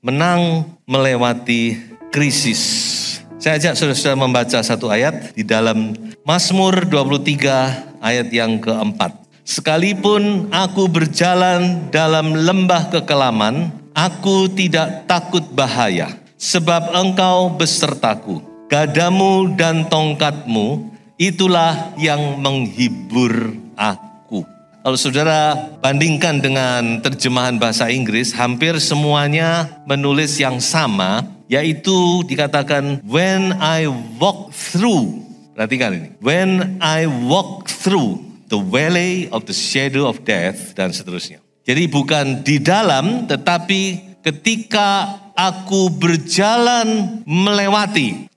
Menang melewati krisis. Saya ajak saudara-saudara membaca satu ayat di dalam Mazmur 23 ayat yang keempat. Sekalipun aku berjalan dalam lembah kekelaman, aku tidak takut bahaya, sebab Engkau besertaku. Gadamu dan tongkatmu, itulah yang menghibur aku. Kalau saudara bandingkan dengan terjemahan bahasa Inggris, hampir semuanya menulis yang sama, yaitu dikatakan when I walk through. Perhatikan ini. When I walk through the valley of the shadow of death, dan seterusnya. Jadi bukan di dalam, tetapi ketika aku berjalan melewati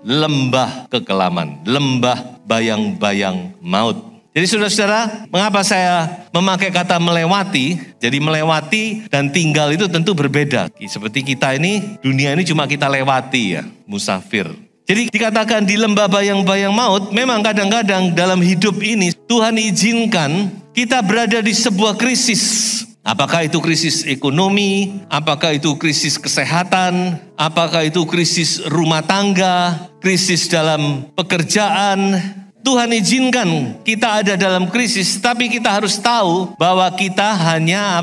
lembah kekelaman, lembah bayang-bayang maut. Jadi saudara-saudara, mengapa saya memakai kata melewati? Jadi melewati dan tinggal itu tentu berbeda. Seperti kita ini, dunia ini cuma kita lewati ya, musafir. Jadi dikatakan di lembah bayang-bayang maut, memang kadang-kadang dalam hidup ini Tuhan izinkan kita berada di sebuah krisis. Apakah itu krisis ekonomi, apakah itu krisis kesehatan, apakah itu krisis rumah tangga, krisis dalam pekerjaan. Tuhan izinkan kita ada dalam krisis, tapi kita harus tahu bahwa kita hanya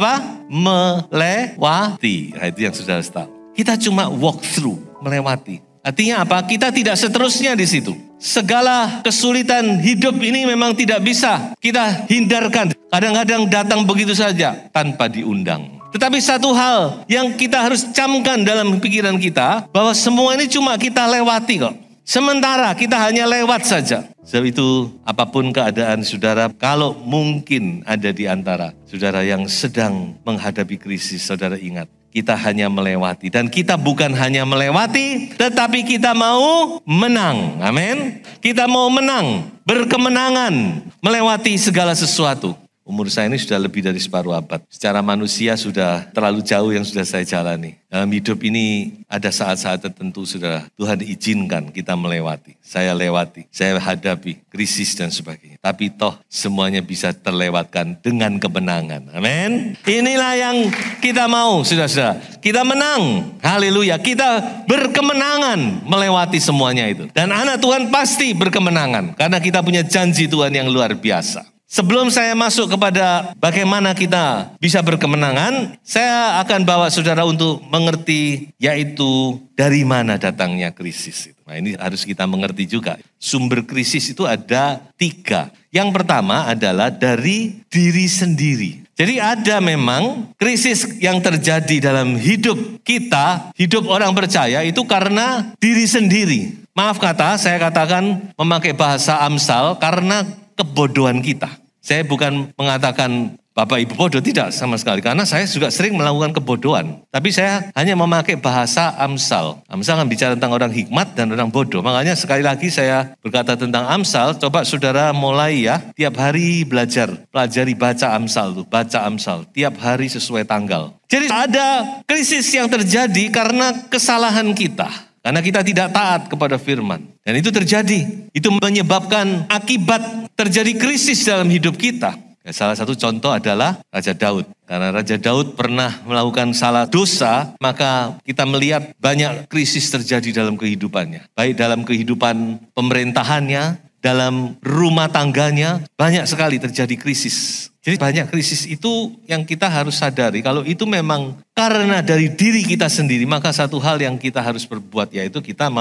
melewati. Nah, itu yang saudara harus tahu. Kita cuma walk through, melewati. Artinya apa? Kita tidak seterusnya di situ. Segala kesulitan hidup ini memang tidak bisa kita hindarkan. Kadang-kadang datang begitu saja tanpa diundang. Tetapi satu hal yang kita harus camkan dalam pikiran kita, bahwa semua ini cuma kita lewati kok. Sementara kita hanya lewat saja. Sebab itu apapun keadaan saudara, kalau mungkin ada di antara saudara yang sedang menghadapi krisis, saudara ingat, kita hanya melewati. Dan kita bukan hanya melewati, tetapi kita mau menang. Amin. Kita mau menang, berkemenangan, melewati segala sesuatu. Umur saya ini sudah lebih dari separuh abad. Secara manusia sudah terlalu jauh yang sudah saya jalani. Dalam hidup ini ada saat-saat tertentu saudara, Tuhan izinkan kita melewati. Saya lewati, saya hadapi krisis dan sebagainya. Tapi toh semuanya bisa terlewatkan dengan kemenangan. Amin. Inilah yang kita mau saudara-saudara. Kita menang. Haleluya. Kita berkemenangan melewati semuanya itu. Dan anak Tuhan pasti berkemenangan. Karena kita punya janji Tuhan yang luar biasa. Sebelum saya masuk kepada bagaimana kita bisa berkemenangan, saya akan bawa saudara untuk mengerti yaitu dari mana datangnya krisis. Nah, ini harus kita mengerti juga. Sumber krisis itu ada 3. Yang pertama adalah dari diri sendiri. Jadi ada memang krisis yang terjadi dalam hidup kita, hidup orang percaya itu karena diri sendiri. Maaf kata, saya katakan memakai bahasa Amsal karena kebodohan kita. Saya bukan mengatakan Bapak Ibu bodoh, tidak sama sekali. Karena saya juga sering melakukan kebodohan. Tapi saya hanya memakai bahasa Amsal. Amsal kan bicara tentang orang hikmat dan orang bodoh. Makanya sekali lagi saya berkata tentang Amsal, coba saudara mulai ya, tiap hari belajar. Pelajari baca Amsal tuh, baca Amsal. Tiap hari sesuai tanggal. Jadi ada krisis yang terjadi karena kesalahan kita. Karena kita tidak taat kepada firman. Dan itu terjadi. Itu menyebabkan akibat terjadi krisis dalam hidup kita. Salah satu contoh adalah Raja Daud. Karena Raja Daud pernah melakukan salah dosa, maka kita melihat banyak krisis terjadi dalam kehidupannya. Baik dalam kehidupan pemerintahannya, dalam rumah tangganya, banyak sekali terjadi krisis. Jadi banyak krisis itu yang kita harus sadari. Kalau itu memang karena dari diri kita sendiri, maka satu hal yang kita harus perbuat yaitu kita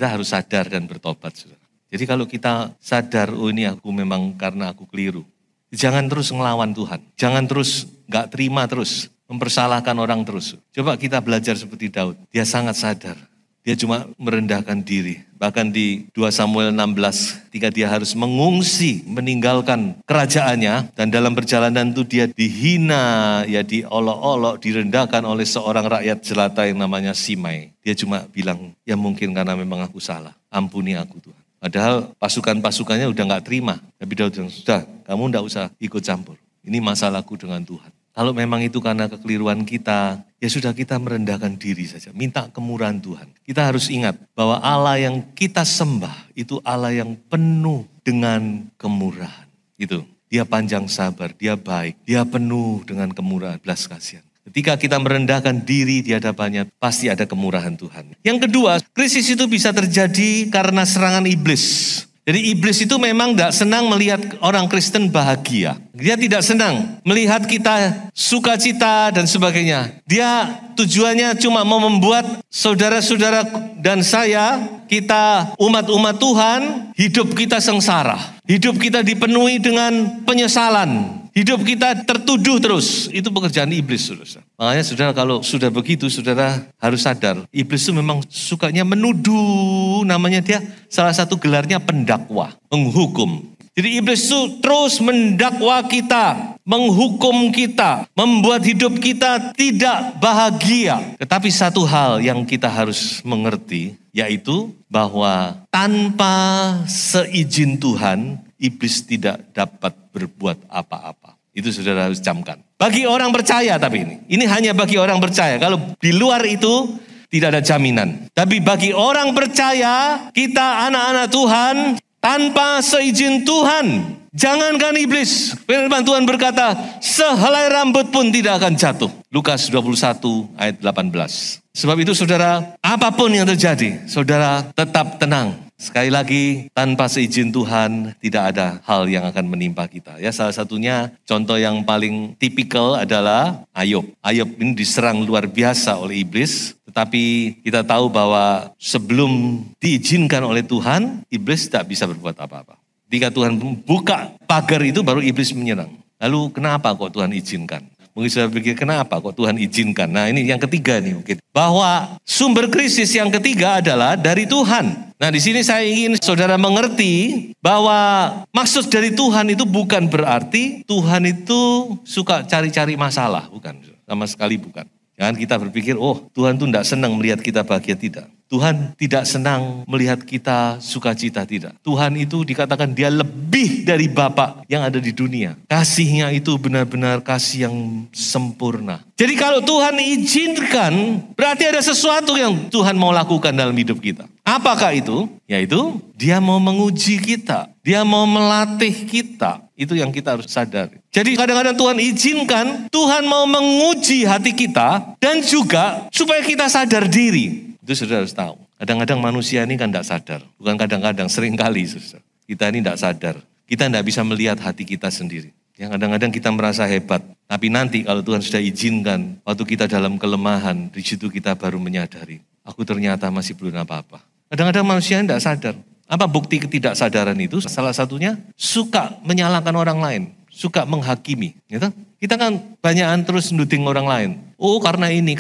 harus sadar dan bertobat. Saudara. Jadi kalau kita sadar, oh ini aku memang karena aku keliru. Jangan terus ngelawan Tuhan. Jangan terus gak terima terus, mempersalahkan orang terus. Coba kita belajar seperti Daud. Dia sangat sadar. Dia cuma merendahkan diri. Bahkan di 2 Samuel 16, ketika dia harus mengungsi, meninggalkan kerajaannya. Dan dalam perjalanan itu dia dihina, ya diolok-olok, direndahkan oleh seorang rakyat jelata yang namanya Simei. Dia cuma bilang, ya mungkin karena memang aku salah. Ampuni aku Tuhan. Padahal pasukan-pasukannya udah gak terima. Tapi Daud bilang, sudah kamu gak usah ikut campur. Ini masalahku dengan Tuhan. Kalau memang itu karena kekeliruan kita, ya sudah kita merendahkan diri saja. Minta kemurahan Tuhan. Kita harus ingat bahwa Allah yang kita sembah itu Allah yang penuh dengan kemurahan. Itu. Dia panjang sabar, dia baik, dia penuh dengan kemurahan, belas kasihan. Ketika kita merendahkan diri di hadapannya, pasti ada kemurahan Tuhan. Yang kedua, krisis itu bisa terjadi karena serangan iblis. Jadi iblis itu memang tidak senang melihat orang Kristen bahagia. Dia tidak senang melihat kita sukacita dan sebagainya. Dia tujuannya cuma mau membuat saudara-saudara dan saya, kita umat-umat Tuhan, hidup kita sengsara. Hidup kita dipenuhi dengan penyesalan. Hidup kita tertuduh terus. Itu pekerjaan iblis, saudara. Makanya saudara kalau sudah begitu, saudara harus sadar. Iblis itu memang sukanya menuduh, namanya dia salah satu gelarnya pendakwa, menghukum. Jadi iblis itu terus mendakwa kita, menghukum kita, membuat hidup kita tidak bahagia. Tetapi satu hal yang kita harus mengerti, yaitu bahwa tanpa seizin Tuhan, iblis tidak dapat berbuat apa-apa. Itu saudara harus camkan. Bagi orang percaya tapi ini hanya bagi orang percaya. Kalau di luar itu tidak ada jaminan. Tapi bagi orang percaya, kita anak-anak Tuhan, tanpa seizin Tuhan, jangankan iblis. Firman Tuhan berkata, sehelai rambut pun tidak akan jatuh. Lukas 21 ayat 18. Sebab itu saudara, apapun yang terjadi, saudara tetap tenang. Sekali lagi, tanpa seizin Tuhan, tidak ada hal yang akan menimpa kita. Ya, salah satunya, contoh yang paling tipikal adalah Ayub. Ayub ini diserang luar biasa oleh iblis. Tetapi kita tahu bahwa sebelum diizinkan oleh Tuhan, iblis tak bisa berbuat apa-apa. Ketika Tuhan buka pagar itu, baru iblis menyerang. Lalu kenapa kok Tuhan izinkan? Mungkin saya pikir kenapa kok Tuhan izinkan. Nah ini yang ketiga nih mungkin. Bahwa sumber krisis yang ketiga adalah dari Tuhan. Nah di sini saya ingin saudara mengerti bahwa maksud dari Tuhan itu bukan berarti Tuhan itu suka cari-cari masalah. Bukan, sama sekali bukan. Jangan kita berpikir, oh Tuhan itu tidak senang melihat kita bahagia, tidak. Tuhan tidak senang melihat kita sukacita, tidak. Tuhan itu dikatakan dia lebih dari Bapa yang ada di dunia. Kasihnya itu benar-benar kasih yang sempurna. Jadi kalau Tuhan izinkan, berarti ada sesuatu yang Tuhan mau lakukan dalam hidup kita. Apakah itu? Yaitu dia mau menguji kita. Dia mau melatih kita. Itu yang kita harus sadar. Jadi kadang-kadang Tuhan izinkan, Tuhan mau menguji hati kita. Dan juga supaya kita sadar diri. Itu saudara harus tahu. Kadang-kadang manusia ini kan tidak sadar. Bukan kadang-kadang, seringkali saudara. Kita ini tidak sadar. Kita tidak bisa melihat hati kita sendiri. Yang kadang-kadang kita merasa hebat. Tapi nanti kalau Tuhan sudah izinkan, waktu kita dalam kelemahan, di situ kita baru menyadari. Aku ternyata masih belum apa-apa. Kadang-kadang manusia tidak sadar. Apa bukti ketidaksadaran itu? Salah satunya suka menyalahkan orang lain. Suka menghakimi. Gitu? Kita kan banyakan terus nuding orang lain. Oh karena ini.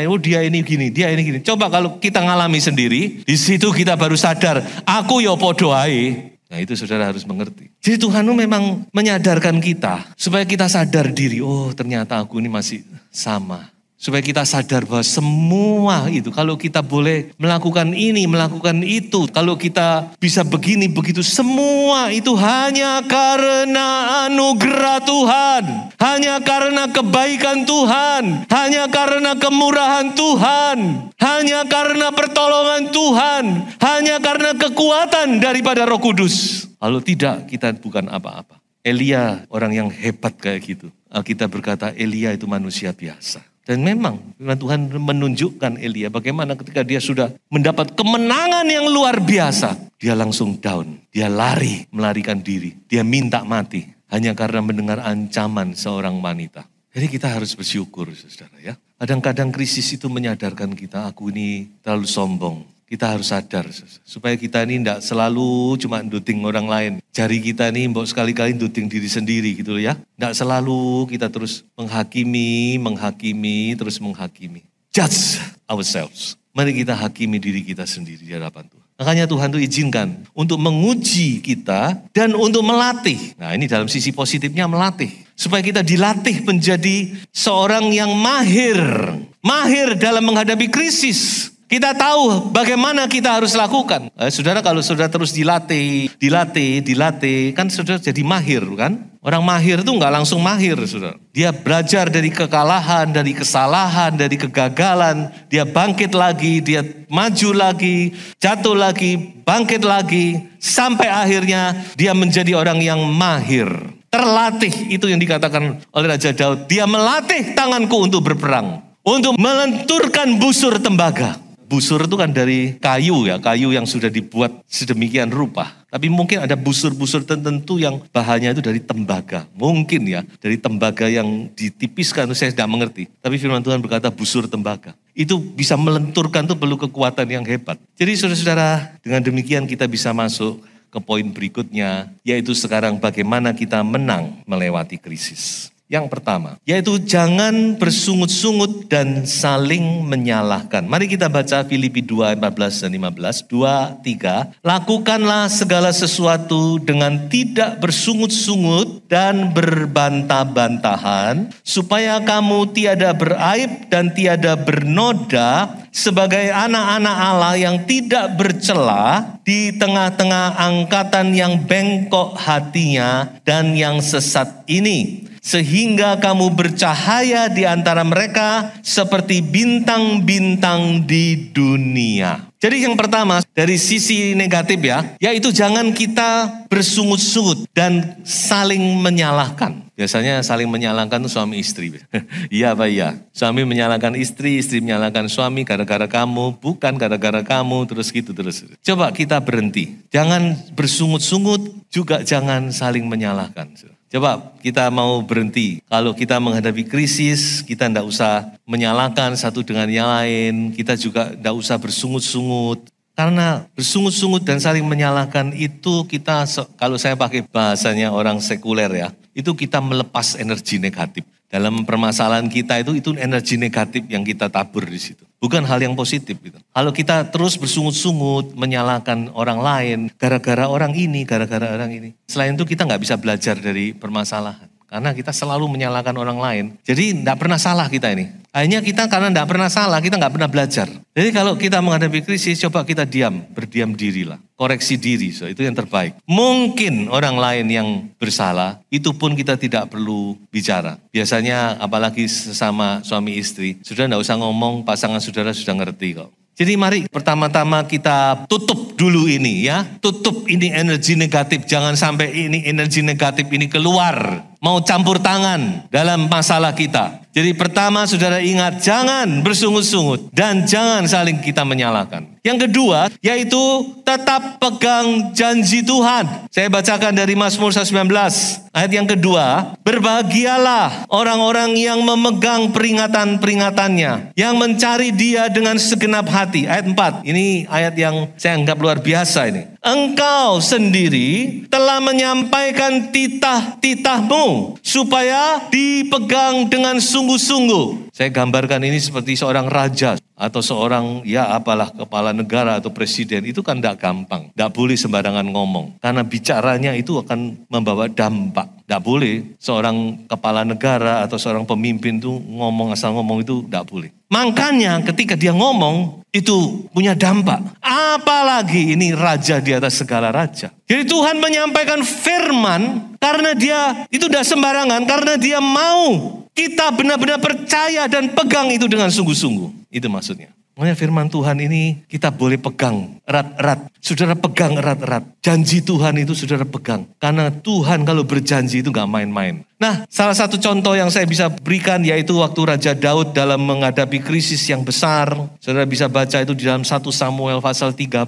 Oh dia ini gini. Coba kalau kita ngalami sendiri. Di situ kita baru sadar. Aku ya podo ae. Nah itu saudara harus mengerti. Jadi Tuhan itu memang menyadarkan kita. Supaya kita sadar diri. Oh ternyata aku ini masih sama. Supaya kita sadar bahwa semua itu, kalau kita boleh melakukan ini, melakukan itu, kalau kita bisa begini, begitu, semua itu hanya karena anugerah Tuhan. Hanya karena kebaikan Tuhan. Hanya karena kemurahan Tuhan. Hanya karena pertolongan Tuhan. Hanya karena kekuatan daripada Roh Kudus. Kalau tidak, kita bukan apa-apa. Elia orang yang hebat kayak gitu. Alkitab berkata Elia itu manusia biasa. Dan memang Tuhan menunjukkan Elia bagaimana ketika dia sudah mendapat kemenangan yang luar biasa. Dia langsung down, dia lari, melarikan diri. Dia minta mati hanya karena mendengar ancaman seorang wanita. Jadi kita harus bersyukur saudara ya. Kadang-kadang krisis itu menyadarkan kita, aku ini terlalu sombong. Kita harus sadar supaya kita ini tidak selalu cuma duding orang lain. Jari kita ini mbok sekali-kali duding diri sendiri gitu loh ya. Tidak selalu kita terus menghakimi. Judge ourselves. Mari kita hakimi diri kita sendiri di hadapan Tuhan. Makanya Tuhan tuh izinkan untuk menguji kita dan untuk melatih. Nah, ini dalam sisi positifnya melatih. Supaya kita dilatih menjadi seorang yang mahir. Mahir dalam menghadapi krisis. Kita tahu bagaimana kita harus lakukan. Saudara, kalau saudara terus dilatih, kan saudara jadi mahir kan? Orang mahir itu nggak langsung mahir, saudara. Dia belajar dari kekalahan, dari kesalahan, dari kegagalan. Dia bangkit lagi, dia maju lagi, jatuh lagi, bangkit lagi. Sampai akhirnya dia menjadi orang yang mahir. Terlatih, itu yang dikatakan oleh Raja Daud. Dia melatih tanganku untuk berperang. Untuk melenturkan busur tembaga. Busur itu kan dari kayu ya, kayu yang sudah dibuat sedemikian rupa. Tapi mungkin ada busur-busur tertentu yang bahannya itu dari tembaga. Mungkin ya, dari tembaga yang ditipiskan, saya tidak mengerti. Tapi firman Tuhan berkata busur tembaga. Itu bisa melenturkan, itu perlu kekuatan yang hebat. Jadi saudara-saudara, dengan demikian kita bisa masuk ke poin berikutnya, yaitu sekarang bagaimana kita menang melewati krisis. Yang pertama, yaitu jangan bersungut-sungut dan saling menyalahkan. Mari kita baca Filipi 2, 14 dan 15. 2, 3. Lakukanlah segala sesuatu dengan tidak bersungut-sungut dan berbantah-bantahan, supaya kamu tiada beraib dan tiada bernoda, sebagai anak-anak Allah yang tidak bercela di tengah-tengah angkatan yang bengkok hatinya dan yang sesat ini. Sehingga kamu bercahaya di antara mereka seperti bintang-bintang di dunia. Jadi yang pertama dari sisi negatif ya, yaitu jangan kita bersungut-sungut dan saling menyalahkan. Biasanya saling menyalahkan itu suami istri. Iya Pak, iya. Suami menyalahkan istri, istri menyalahkan suami gara-gara kamu, bukan gara-gara kamu, terus gitu terus. Coba kita berhenti. Jangan bersungut-sungut, juga jangan saling menyalahkan. Coba kita mau berhenti. Kalau kita menghadapi krisis, kita tidak usah menyalahkan satu dengan yang lain. Kita juga tidak usah bersungut-sungut. Karena bersungut-sungut dan saling menyalahkan itu kita, kalau saya pakai bahasanya orang sekuler ya, itu kita melepas energi negatif. Dalam permasalahan kita itu energi negatif yang kita tabur di situ. Bukan hal yang positif gitu. Kalau kita terus bersungut-sungut, menyalahkan orang lain, gara-gara orang ini, gara-gara orang ini. Selain itu kita nggak bisa belajar dari permasalahan. Karena kita selalu menyalahkan orang lain. Jadi tidak pernah salah kita ini. Akhirnya kita karena tidak pernah salah, kita nggak pernah belajar. Jadi kalau kita menghadapi krisis, coba kita berdiam dirilah. Koreksi diri, so, itu yang terbaik. Mungkin orang lain yang bersalah, itu pun kita tidak perlu bicara. Biasanya apalagi sesama suami istri, sudah tidak usah ngomong, pasangan saudara sudah ngerti kok. Jadi mari pertama-tama kita tutup dulu ini ya. Tutup ini energi negatif. Jangan sampai ini energi negatif ini keluar. Mau campur tangan dalam masalah kita. Jadi pertama saudara ingat, jangan bersungut-sungut. Dan jangan saling kita menyalahkan. Yang kedua, yaitu tetap pegang janji Tuhan. Saya bacakan dari Mazmur 119. Ayat yang kedua, berbahagialah orang-orang yang memegang peringatan-peringatannya. Yang mencari dia dengan segenap hati. Ayat 4, ini ayat yang saya anggap luar biasa ini. Engkau sendiri telah menyampaikan titah-titahmu supaya dipegang dengan sungguh-sungguh. Saya gambarkan ini seperti seorang raja atau seorang kepala negara atau presiden. Itu kan tidak gampang. Tidak boleh sembarangan ngomong. Karena bicaranya itu akan membawa dampak. Tidak boleh seorang kepala negara atau seorang pemimpin itu ngomong asal ngomong, itu tidak boleh. Makanya ketika dia ngomong itu punya dampak. Apalagi ini raja di atas segala raja. Jadi Tuhan menyampaikan firman karena dia itu tidak sembarangan. Karena dia mau kita benar-benar percaya dan pegang itu dengan sungguh-sungguh. Itu maksudnya. Makanya firman Tuhan ini kita boleh pegang erat-erat. Saudara pegang erat-erat. Janji Tuhan itu saudara pegang. Karena Tuhan kalau berjanji itu gak main-main. Nah, salah satu contoh yang saya bisa berikan yaitu waktu Raja Daud dalam menghadapi krisis yang besar. Saudara bisa baca itu di dalam 1 Samuel pasal 30.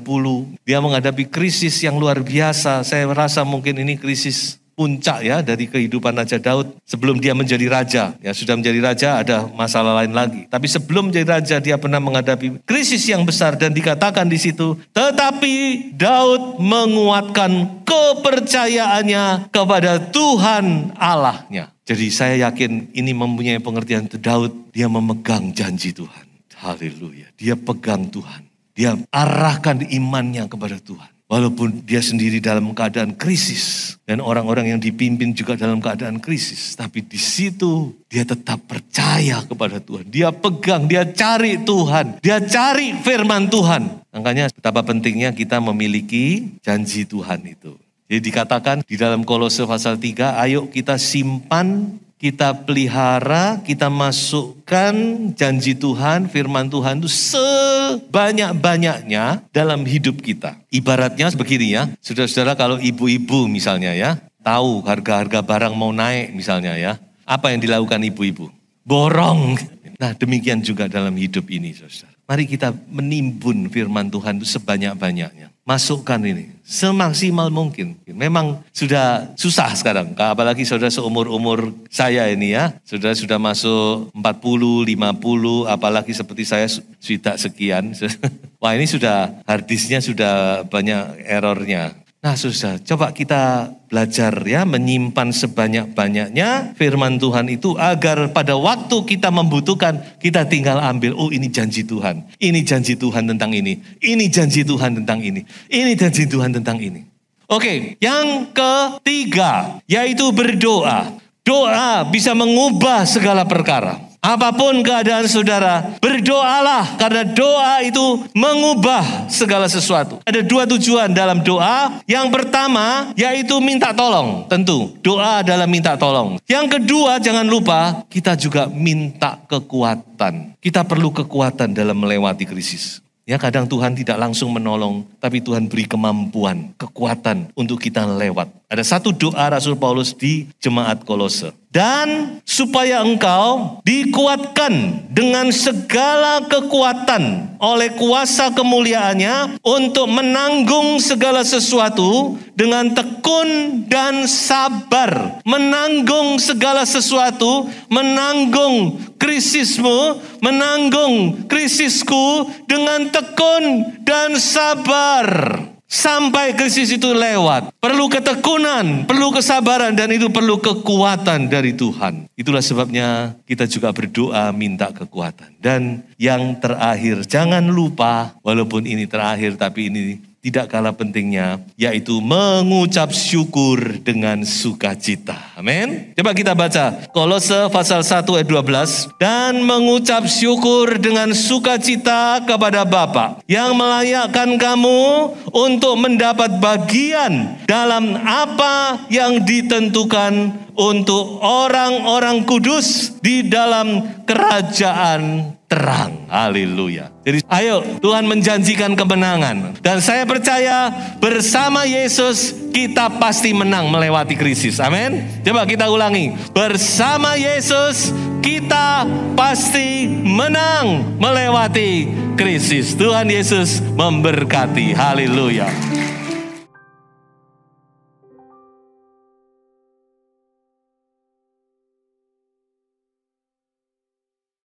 Dia menghadapi krisis yang luar biasa. Saya rasa mungkin ini krisis puncak ya dari kehidupan Raja Daud sebelum dia menjadi raja. Ya sudah menjadi raja ada masalah lain lagi. Tapi sebelum menjadi raja dia pernah menghadapi krisis yang besar dan dikatakan di situ, tetapi Daud menguatkan kepercayaannya kepada Tuhan Allahnya. Jadi saya yakin ini mempunyai pengertian Daud, dia memegang janji Tuhan. Haleluya. Dia pegang Tuhan. Dia arahkan imannya kepada Tuhan. Walaupun dia sendiri dalam keadaan krisis. Dan orang-orang yang dipimpin juga dalam keadaan krisis. Tapi di situ dia tetap percaya kepada Tuhan. Dia pegang, dia cari Tuhan. Dia cari firman Tuhan. Makanya betapa pentingnya kita memiliki janji Tuhan itu. Jadi dikatakan di dalam Kolose pasal 3, ayo kita simpan, kita pelihara, kita masukkan janji Tuhan, firman Tuhan itu sebanyak-banyaknya dalam hidup kita. Ibaratnya begini ya, saudara-saudara, kalau ibu-ibu misalnya ya, tahu harga-harga barang mau naik misalnya ya, apa yang dilakukan ibu-ibu? Borong. Nah demikian juga dalam hidup ini saudara. Mari kita menimbun firman Tuhan itu sebanyak-banyaknya. Masukkan ini semaksimal mungkin. Memang sudah susah sekarang. Apalagi saudara seumur-umur saya ini ya. Saudara sudah masuk 40, 50, apalagi seperti saya sudah sekian. Wah ini sudah hard disknya sudah banyak errornya. Nah saudara, coba kita belajar ya menyimpan sebanyak-banyaknya firman Tuhan itu agar pada waktu kita membutuhkan kita tinggal ambil. Oh ini janji Tuhan, ini janji Tuhan tentang ini janji Tuhan tentang ini janji Tuhan tentang ini. Oke, yang ketiga yaitu berdoa. Doa bisa mengubah segala perkara. Apapun keadaan saudara, berdoalah karena doa itu mengubah segala sesuatu. Ada dua tujuan dalam doa. Yang pertama yaitu minta tolong. Tentu doa adalah minta tolong. Yang kedua jangan lupa kita juga minta kekuatan. Kita perlu kekuatan dalam melewati krisis. Ya kadang Tuhan tidak langsung menolong, tapi Tuhan beri kemampuan, kekuatan untuk kita lewat. Ada satu doa Rasul Paulus di jemaat Kolose. Dan supaya engkau dikuatkan dengan segala kekuatan oleh kuasa kemuliaannya untuk menanggung segala sesuatu dengan tekun dan sabar. Menanggung segala sesuatu, menanggung krisismu, menanggung krisisku dengan tekun dan sabar. Sampai krisis itu lewat. Perlu ketekunan, perlu kesabaran, dan itu perlu kekuatan dari Tuhan. Itulah sebabnya kita juga berdoa minta kekuatan. Dan yang terakhir, jangan lupa, walaupun ini terakhir tapi ini tidak kalah pentingnya, yaitu mengucap syukur dengan sukacita. Amin. Coba kita baca Kolose pasal 1 ayat 12. Dan mengucap syukur dengan sukacita kepada Bapa yang melayakkan kamu untuk mendapat bagian dalam apa yang ditentukan untuk orang-orang kudus di dalam kerajaan terang. Haleluya. Jadi ayo Tuhan menjanjikan kemenangan. Dan saya percaya bersama Yesus kita pasti menang melewati krisis. Amin. Coba kita ulangi. Bersama Yesus kita pasti menang melewati krisis. Tuhan Yesus memberkati. Haleluya.